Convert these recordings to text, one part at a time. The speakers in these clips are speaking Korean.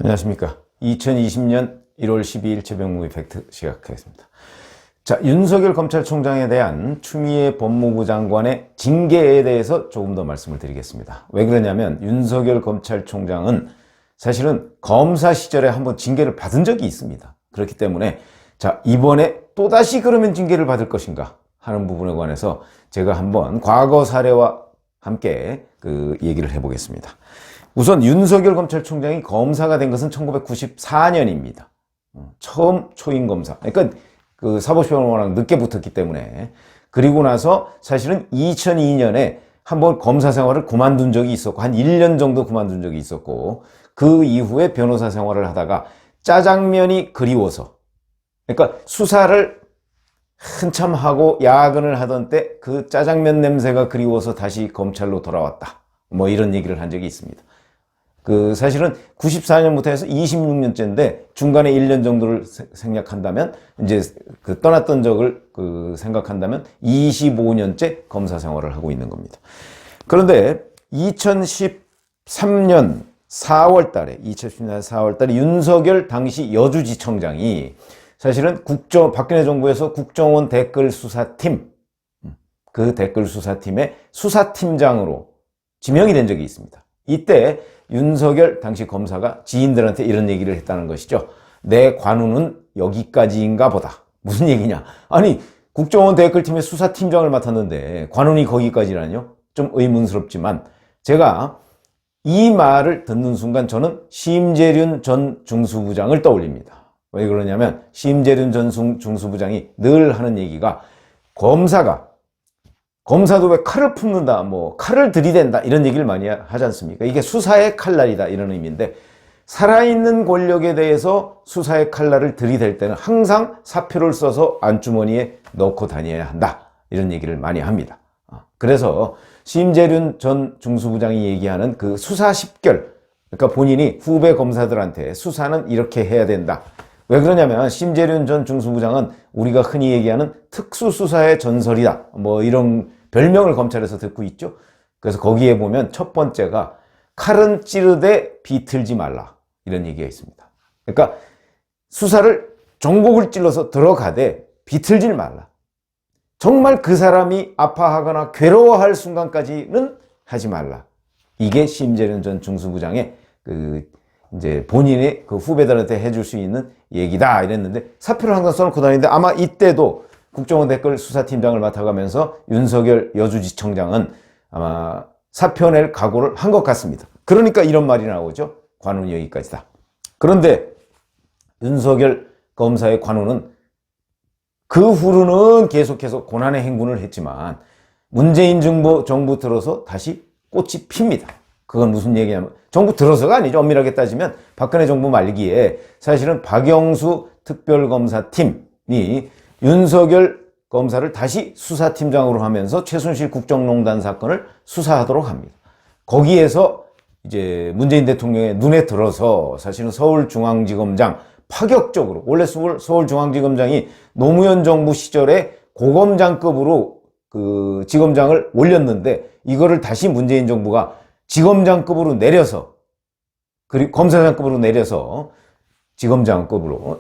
안녕하십니까. 2020년 1월 12일 최병무의 팩트 시작하겠습니다. 자, 윤석열 검찰총장에 대한 추미애 법무부 장관의 징계에 대해서 조금 더 말씀을 드리겠습니다. 왜 그러냐면 윤석열 검찰총장은 사실은 검사 시절에 한번 징계를 받은 적이 있습니다. 그렇기 때문에 자, 이번에 또다시 그러면 징계를 받을 것인가 하는 부분에 관해서 제가 한번 과거 사례와 함께 얘기를 해보겠습니다. 우선 윤석열 검찰총장이 검사가 된 것은 1994년입니다. 처음 초임 검사. 그러니까 그 사법시험을 워낙 늦게 붙었기 때문에. 그리고 나서 사실은 2002년에 한번 검사 생활을 그만둔 적이 있었고, 한 1년 정도 그만둔 적이 있었고, 그 이후에 변호사 생활을 하다가 짜장면이 그리워서, 그러니까 수사를 한참 하고 야근을 하던 때 그 짜장면 냄새가 그리워서 다시 검찰로 돌아왔다. 뭐 이런 얘기를 한 적이 있습니다. 사실은 94년부터 해서 26년째인데 중간에 1년 정도를 생략한다면 이제 떠났던 적을 생각한다면 25년째 검사 생활을 하고 있는 겁니다. 그런데 2013년 4월 달에 윤석열 당시 여주지청장이 사실은 박근혜 정부에서 국정원 댓글 수사팀, 그 댓글 수사팀의 수사팀장으로 지명이 된 적이 있습니다. 이때 윤석열 당시 검사가 지인들한테 이런 얘기를 했다는 것이죠. 내 관우는 여기까지인가 보다. 무슨 얘기냐? 아니, 국정원 댓글팀의 수사팀장을 맡았는데 관운이 거기까지라뇨? 좀 의문스럽지만 제가 이 말을 듣는 순간 저는 심재륜 전 중수부장을 떠올립니다. 왜 그러냐면 심재륜 전 중수부장이 늘 하는 얘기가 검사도 왜 칼을 품는다, 칼을 들이댄다, 이런 얘기를 많이 하지 않습니까? 이게 수사의 칼날이다, 이런 의미인데, 살아있는 권력에 대해서 수사의 칼날을 들이댈 때는 항상 사표를 써서 안주머니에 넣고 다녀야 한다, 이런 얘기를 많이 합니다. 그래서 심재륜 전 중수부장이 얘기하는 그 수사 10결, 그러니까 본인이 후배 검사들한테 수사는 이렇게 해야 된다. 왜 그러냐면 심재륜 전 중수부장은 우리가 흔히 얘기하는 특수수사의 전설이다. 이런 별명을 검찰에서 듣고 있죠. 그래서 거기에 보면 첫 번째가 칼은 찌르되 비틀지 말라. 이런 얘기가 있습니다. 그러니까 수사를 종곡을 찔러서 들어가되 비틀지 말라. 정말 그 사람이 아파하거나 괴로워할 순간까지는 하지 말라. 이게 심재륜 전 중수부장의 이제 본인의 후배들한테 해줄 수 있는 얘기다 이랬는데 사표를 항상 써놓고 다니는데 아마 이때도 국정원 댓글 수사팀장을 맡아가면서 윤석열 여주지청장은 아마 사표 낼 각오를 한 것 같습니다. 그러니까 이런 말이 나오죠. 관운이 여기까지다. 그런데 윤석열 검사의 관운은 그 후로는 계속해서 고난의 행군을 했지만 문재인 정부 들어서 다시 꽃이 핍니다. 그건 무슨 얘기냐면 정부 들어서가 아니죠. 엄밀하게 따지면 박근혜 정부 말기에 사실은 박영수 특별검사팀이 윤석열 검사를 다시 수사팀장으로 하면서 최순실 국정농단 사건을 수사하도록 합니다. 거기에서 이제 문재인 대통령의 눈에 들어서 사실은 서울중앙지검장 파격적으로, 원래 서울중앙지검장이 노무현 정부 시절에 고검장급으로 지검장을 올렸는데 이거를 다시 문재인 정부가 지검장급으로 내려서, 그리고 검사장급으로 내려서, 지검장급으로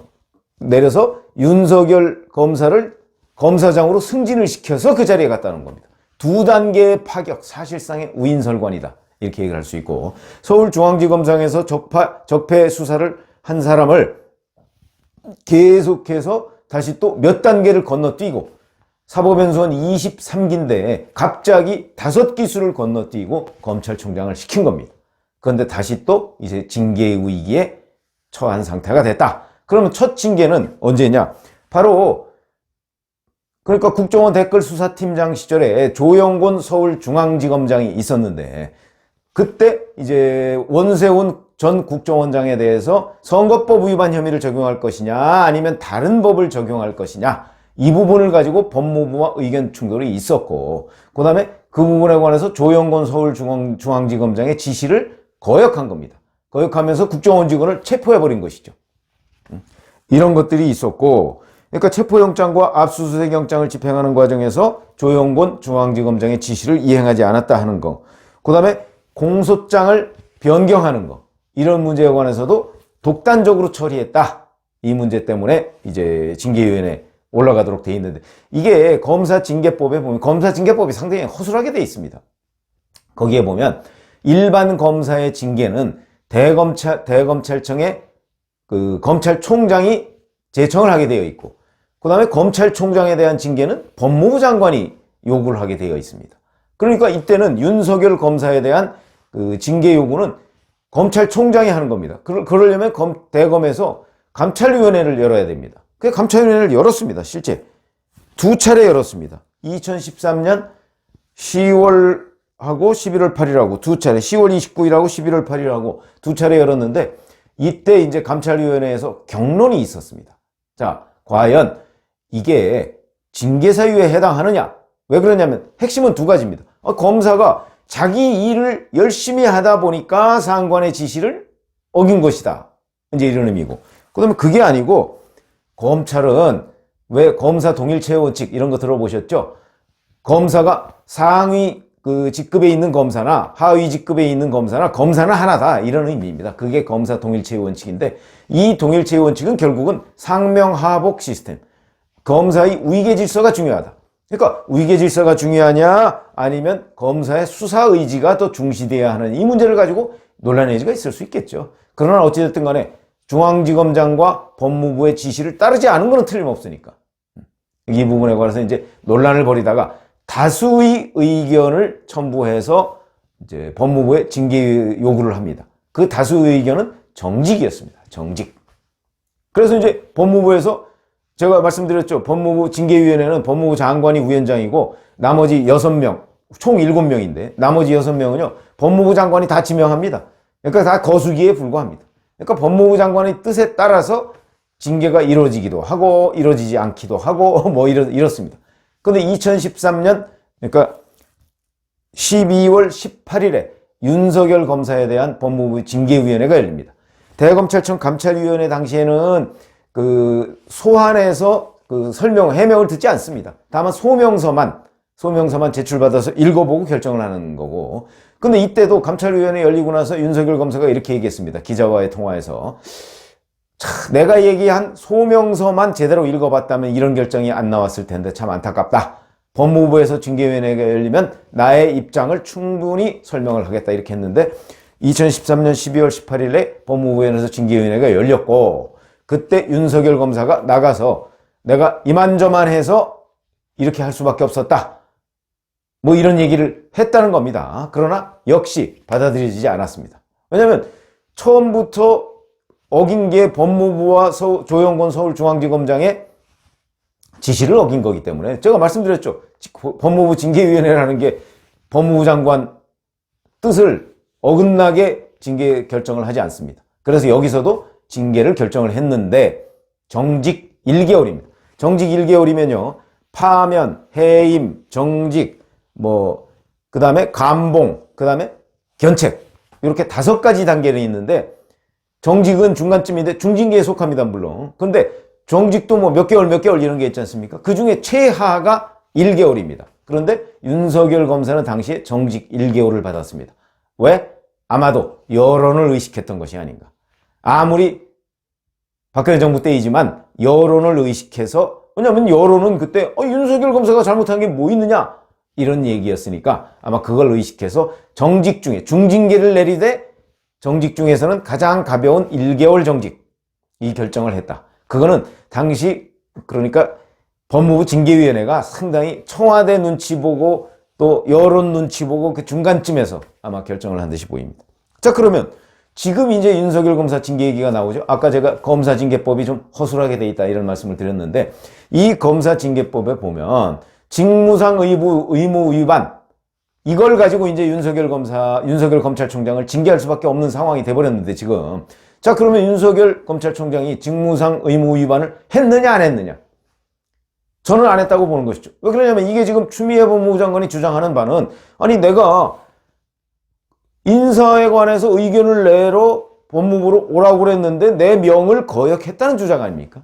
내려서 윤석열 검사를 검사장으로 승진을 시켜서 그 자리에 갔다는 겁니다. 두 단계의 파격, 사실상의 우인설관이다. 이렇게 얘기를 할 수 있고, 서울중앙지검장에서 적폐 수사를 한 사람을 계속해서 다시 또 몇 단계를 건너뛰고, 사법연수원 23기인데 갑자기 5기수를 건너뛰고 검찰총장을 시킨 겁니다. 그런데 다시 또 이제 징계 위기에 처한 상태가 됐다. 그러면 첫 징계는 언제냐? 바로 그러니까 국정원 댓글 수사팀장 시절에 조영곤 서울중앙지검장이 있었는데 그때 이제 원세훈 전 국정원장에 대해서 선거법 위반 혐의를 적용할 것이냐 아니면 다른 법을 적용할 것이냐, 이 부분을 가지고 법무부와 의견 충돌이 있었고, 그 다음에 그 부분에 관해서 조영곤 서울중앙지검장의 지시를 거역한 겁니다. 거역하면서 국정원 직원을 체포해버린 것이죠. 이런 것들이 있었고, 그러니까 체포영장과 압수수색영장을 집행하는 과정에서 조영곤 중앙지검장의 지시를 이행하지 않았다 하는 거, 그 다음에 공소장을 변경하는 거, 이런 문제에 관해서도 독단적으로 처리했다. 이 문제 때문에 이제 징계위원회에 올라가도록 돼 있는데, 이게 검사징계법에 보면 검사징계법이 상당히 허술하게 돼 있습니다. 거기에 보면 일반 검사의 징계는 대검찰청의 그 검찰총장이 제청을 하게 되어 있고, 그 다음에 검찰총장에 대한 징계는 법무부 장관이 요구를 하게 되어 있습니다. 그러니까 이때는 윤석열 검사에 대한 그 징계 요구는 검찰총장이 하는 겁니다. 그러려면 대검에서 감찰위원회를 열어야 됩니다. 그 감찰위원회를 열었습니다. 실제 두 차례 열었습니다. 2013년 10월하고 11월 8일하고 두 차례, 10월 29일하고 11월 8일하고 두 차례 열었는데, 이때 이제 감찰위원회에서 경론이 있었습니다. 자, 과연 이게 징계사유에 해당하느냐? 왜 그러냐면 핵심은 두 가지입니다. 검사가 자기 일을 열심히 하다 보니까 상관의 지시를 어긴 것이다. 이제 이런 의미고. 그 다음에 그게 아니고, 검찰은 왜 검사 동일체의 원칙 이런 거 들어보셨죠? 검사가 상위 그 직급에 있는 검사나 하위 직급에 있는 검사는 하나다. 이런 의미입니다. 그게 검사 동일체의 원칙인데, 이 동일체의 원칙은 결국은 상명하복 시스템. 검사의 위계 질서가 중요하다. 그러니까 위계 질서가 중요하냐, 아니면 검사의 수사 의지가 더 중시돼야 하는 이 문제를 가지고 논란의 여지가 있을 수 있겠죠. 그러나 어찌됐든 간에 중앙지검장과 법무부의 지시를 따르지 않은 것은 틀림없으니까 이 부분에 관해서 이제 논란을 벌이다가 다수의 의견을 첨부해서 이제 법무부에 징계 요구를 합니다. 그 다수의 의견은 정직이었습니다. 정직. 그래서 이제 법무부에서 제가 말씀드렸죠. 법무부 징계위원회는 법무부 장관이 위원장이고 나머지 6명, 총 7명인데 나머지 6명은요, 법무부 장관이 다 지명합니다. 그러니까 다 거수기에 불과합니다. 그러니까 법무부 장관의 뜻에 따라서 징계가 이루어지기도 하고 이루어지지 않기도 하고 뭐 이렇습니다. 그런데 2013년 그러니까 12월 18일에 윤석열 검사에 대한 법무부 징계위원회가 열립니다. 대검찰청 감찰위원회 당시에는 그 소환해서 그 해명을 듣지 않습니다. 다만 소명서만 제출받아서 읽어보고 결정을 하는 거고. 근데 이때도 감찰위원회 열리고 나서 윤석열 검사가 이렇게 얘기했습니다. 기자와의 통화에서. 내가 얘기한 소명서만 제대로 읽어봤다면 이런 결정이 안 나왔을 텐데 참 안타깝다. 법무부에서 징계위원회가 열리면 나의 입장을 충분히 설명을 하겠다. 이렇게 했는데 2013년 12월 18일에 법무부에서 징계위원회가 열렸고, 그때 윤석열 검사가 나가서 내가 이만저만해서 이렇게 할 수밖에 없었다. 뭐 이런 얘기를 했다는 겁니다. 그러나 역시 받아들여지지 않았습니다. 왜냐하면 처음부터 어긴 게 법무부와 조영권 서울중앙지검장의 지시를 어긴 거기 때문에, 제가 말씀드렸죠. 법무부 징계위원회라는 게 법무부 장관 뜻을 어긋나게 징계 결정을 하지 않습니다. 그래서 여기서도 징계를 결정을 했는데 정직 1개월입니다. 정직 1개월이면요. 파면, 해임, 정직, 그 다음에 감봉, 그 다음에 견책. 이렇게 5가지 단계는 있는데 정직은 중간쯤인데 중징계에 속합니다, 물론. 근데 정직도 몇 개월 이런 게 있지 않습니까? 그 중에 최하가 1개월입니다. 그런데 윤석열 검사는 당시에 정직 1개월을 받았습니다. 왜? 아마도 여론을 의식했던 것이 아닌가. 아무리 박근혜 정부 때이지만 여론을 의식해서, 왜냐하면 여론은 그때 윤석열 검사가 잘못한 게 뭐 있느냐 이런 얘기였으니까 아마 그걸 의식해서 정직 중에 중징계를 내리되 정직 중에서는 가장 가벼운 1개월 정직 이 결정을 했다. 그거는 당시 그러니까 법무부 징계위원회가 상당히 청와대 눈치 보고 또 여론 눈치 보고 그 중간쯤에서 아마 결정을 한 듯이 보입니다. 자, 그러면 지금 이제 윤석열 검사 징계 얘기가 나오죠. 아까 제가 검사 징계법이 좀 허술하게 돼 있다 이런 말씀을 드렸는데, 이 검사 징계법에 보면 직무상 의무 위반, 이걸 가지고 이제 윤석열 검찰총장을 징계할 수밖에 없는 상황이 돼버렸는데 지금. 자, 그러면 윤석열 검찰총장이 직무상 의무 위반을 했느냐 안 했느냐? 저는 안 했다고 보는 것이죠. 왜 그러냐면 이게 지금 추미애 법무부 장관이 주장하는 바는, 아니 내가 인사에 관해서 의견을 내러 법무부로 오라고 그랬는데 내 명을 거역했다는 주장 아닙니까?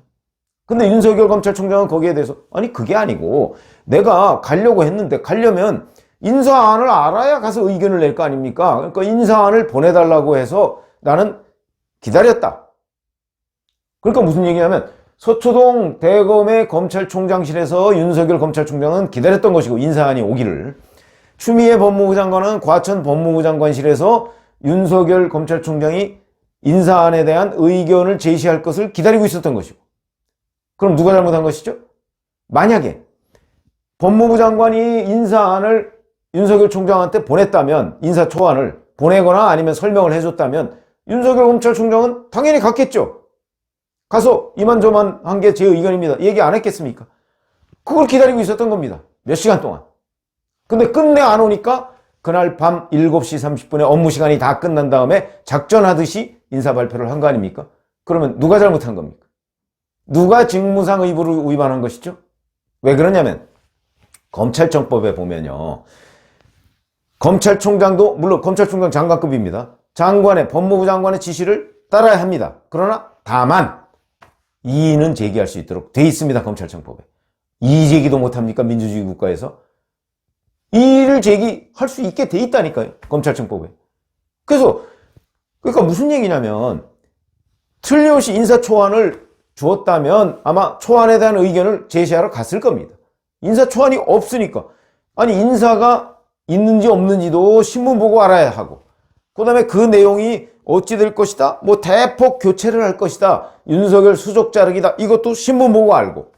근데 윤석열 검찰총장은 거기에 대해서 아니 그게 아니고 내가 가려고 했는데 가려면 인사안을 알아야 가서 의견을 낼 거 아닙니까? 그러니까 인사안을 보내달라고 해서 나는 기다렸다. 그러니까 무슨 얘기냐면 서초동 대검의 검찰총장실에서 윤석열 검찰총장은 기다렸던 것이고, 인사안이 오기를. 추미애 법무부 장관은 과천 법무부 장관실에서 윤석열 검찰총장이 인사안에 대한 의견을 제시할 것을 기다리고 있었던 것이고. 그럼 누가 잘못한 것이죠? 만약에 법무부 장관이 인사안을 윤석열 총장한테 보냈다면, 인사초안을 보내거나 아니면 설명을 해줬다면 윤석열 검찰총장은 당연히 갔겠죠. 가서 이만저만 한 게 제 의견입니다, 얘기 안 했겠습니까? 그걸 기다리고 있었던 겁니다. 몇 시간 동안. 근데 끝내 안 오니까 그날 밤 7시 30분에 업무 시간이 다 끝난 다음에 작전하듯이 인사 발표를 한 거 아닙니까? 그러면 누가 잘못한 겁니까? 누가 직무상 의무를 위반한 것이죠? 왜 그러냐면 검찰청법에 보면요, 검찰총장도 물론 검찰총장 장관급입니다. 장관의, 법무부 장관의 지시를 따라야 합니다. 그러나 다만 이의는 제기할 수 있도록 돼 있습니다, 검찰청법에. 이의 제기도 못합니까, 민주주의 국가에서? 이의를 제기할 수 있게 돼 있다니까요, 검찰청법에. 그러니까 무슨 얘기냐면, 틀림없이 인사초안을 주었다면 아마 초안에 대한 의견을 제시하러 갔을 겁니다. 인사초안이 없으니까. 아니, 인사가 있는지 없는지도 신문 보고 알아야 하고, 그 다음에 그 내용이 어찌 될 것이다, 뭐 대폭 교체를 할 것이다, 윤석열 수족 자르기다, 이것도 신문 보고 알고.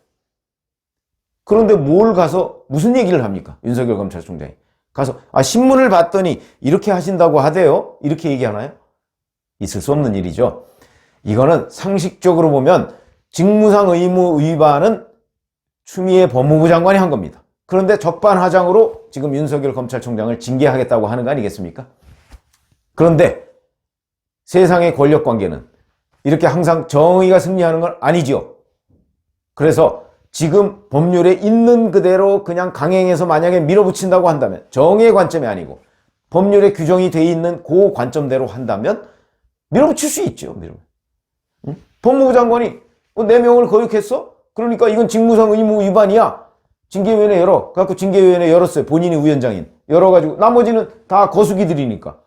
그런데 뭘 가서 무슨 얘기를 합니까? 윤석열 검찰총장이 가서 신문을 봤더니 이렇게 하신다고 하대요, 이렇게 얘기하나요? 있을 수 없는 일이죠. 이거는 상식적으로 보면 직무상 의무 위반은 추미애 법무부 장관이 한 겁니다. 그런데 적반하장으로 지금 윤석열 검찰총장을 징계하겠다고 하는 거 아니겠습니까? 그런데 세상의 권력관계는 이렇게 항상 정의가 승리하는 건 아니지요. 그래서 지금 법률에 있는 그대로 그냥 강행해서 만약에 밀어붙인다고 한다면, 정의의 관점이 아니고 법률에 규정이 돼 있는 그 관점대로 한다면 밀어붙일 수 있죠. 응? 법무부 장관이 내 명을 거역했어? 그러니까 이건 직무상 의무 위반이야. 징계위원회 열어. 그래갖고 징계위원회 열었어요. 본인이 위원장인. 열어가지고 나머지는 다 거수기들이니까.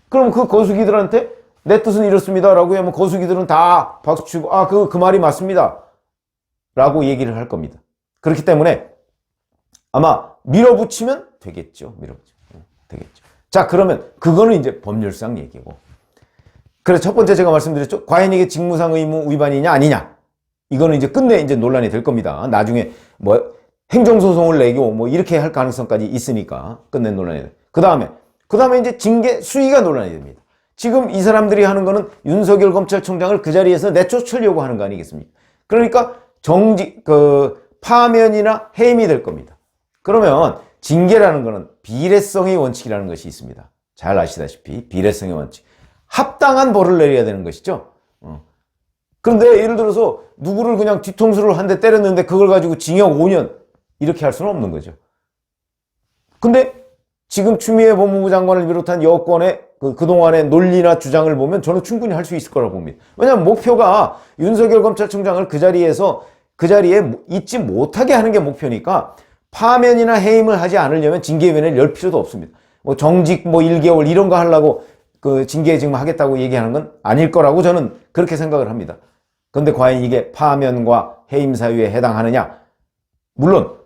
그럼 그 거수기들한테 내 뜻은 이렇습니다 라고 하면 거수기들은 다 박수치고 그 말이 맞습니다 라고 얘기를 할 겁니다. 그렇기 때문에 아마 밀어붙이면 되겠죠. 되겠죠. 자, 그러면 그거는 이제 법률상 얘기고. 그래서 첫 번째 제가 말씀드렸죠. 과연 이게 직무상 의무 위반이냐 아니냐. 이거는 이제 끝내 이제 논란이 될 겁니다. 나중에 뭐 행정소송을 내고 뭐 이렇게 할 가능성까지 있으니까 끝내 논란이 돼요. 그 다음에 이제 징계 수위가 논란이 됩니다. 지금 이 사람들이 하는 거는 윤석열 검찰총장을 그 자리에서 내쫓으려고 하는 거 아니겠습니까? 그러니까 파면이나 해임이 될 겁니다. 그러면 징계라는 거는 비례성의 원칙이라는 것이 있습니다. 잘 아시다시피 비례성의 원칙. 합당한 벌을 내려야 되는 것이죠. 그런데 예를 들어서 누구를 그냥 뒤통수를 한 대 때렸는데 그걸 가지고 징역 5년 이렇게 할 수는 없는 거죠. 근데 지금 추미애 법무부 장관을 비롯한 여권의 그동안의 논리나 주장을 보면 저는 충분히 할 수 있을 거라고 봅니다. 왜냐하면 목표가 윤석열 검찰총장을 그 자리에 있지 못하게 하는 게 목표니까 파면이나 해임을 하지 않으려면 징계위원회를 열 필요도 없습니다. 뭐 정직 1개월 이런 거 하려고 징계 지금 하겠다고 얘기하는 건 아닐 거라고 저는 그렇게 생각을 합니다. 그런데 과연 이게 파면과 해임 사유에 해당하느냐? 물론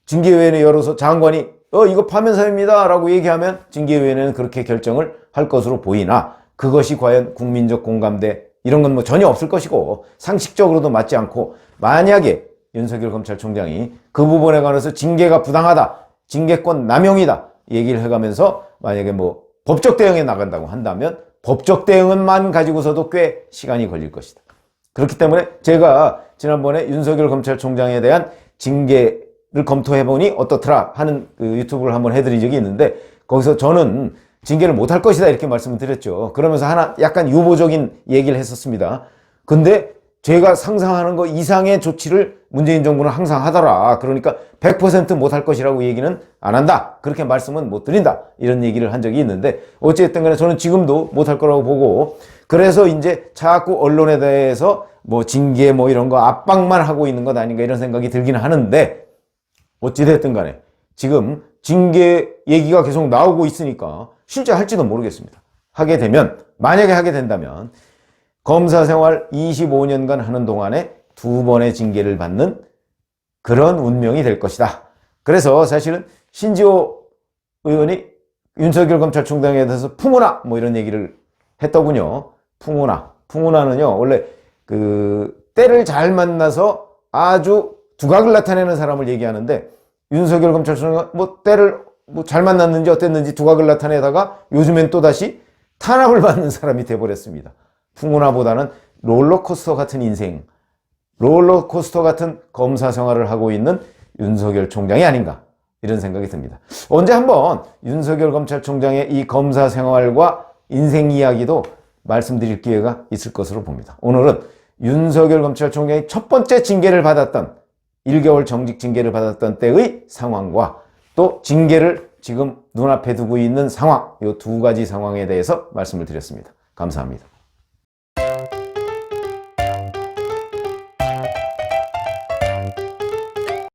징계위원회 열어서 장관이 이거 파면 사유입니다 라고 얘기하면 징계위원회는 그렇게 결정을 할 것으로 보이나, 그것이 과연 국민적 공감대 이런 건 뭐 전혀 없을 것이고 상식적으로도 맞지 않고, 만약에 윤석열 검찰총장이 그 부분에 관해서 징계가 부당하다, 징계권 남용이다 얘기를 해가면서 만약에 뭐 법적 대응에 나간다고 한다면 법적 대응만 가지고서도 꽤 시간이 걸릴 것이다. 그렇기 때문에 제가 지난번에 윤석열 검찰총장에 대한 징계를 검토해보니 어떻더라 하는 유튜브를 한번 해드린 적이 있는데, 거기서 저는 징계를 못할 것이다 이렇게 말씀을 드렸죠. 그러면서 하나 약간 유보적인 얘기를 했었습니다. 근데 제가 상상하는 거 이상의 조치를 문재인 정부는 항상 하더라. 그러니까 100% 못할 것이라고 얘기는 안 한다. 그렇게 말씀은 못 드린다. 이런 얘기를 한 적이 있는데, 어쨌든 간에 저는 지금도 못할 거라고 보고, 그래서 이제 자꾸 언론에 대해서 뭐 징계 뭐 이런 거 압박만 하고 있는 것 아닌가 이런 생각이 들기는 하는데, 어찌됐든 간에 지금 징계 얘기가 계속 나오고 있으니까 실제 할지도 모르겠습니다. 만약에 하게 된다면 검사 생활 25년간 하는 동안에 2번의 징계를 받는 그런 운명이 될 것이다. 그래서 사실은 신지호 의원이 윤석열 검찰총장에 대해서 풍운하 뭐 이런 얘기를 했더군요. 풍운하는요 원래 그 때를 잘 만나서 아주 두각을 나타내는 사람을 얘기하는데, 윤석열 검찰총장 뭐 때를 뭐 잘 만났는지 어땠는지 두각을 나타내다가 요즘엔 또다시 탄압을 받는 사람이 돼버렸습니다. 풍운하보다는 롤러코스터 같은 인생, 롤러코스터 같은 검사 생활을 하고 있는 윤석열 총장이 아닌가, 이런 생각이 듭니다. 언제 한번 윤석열 검찰총장의 이 검사 생활과 인생 이야기도 말씀드릴 기회가 있을 것으로 봅니다. 오늘은 윤석열 검찰총장이 첫 번째 징계를 받았던 1개월 정직 징계를 받았던 때의 상황과 또 징계를 지금 눈앞에 두고 있는 상황, 이 두 가지 상황에 대해서 말씀을 드렸습니다. 감사합니다.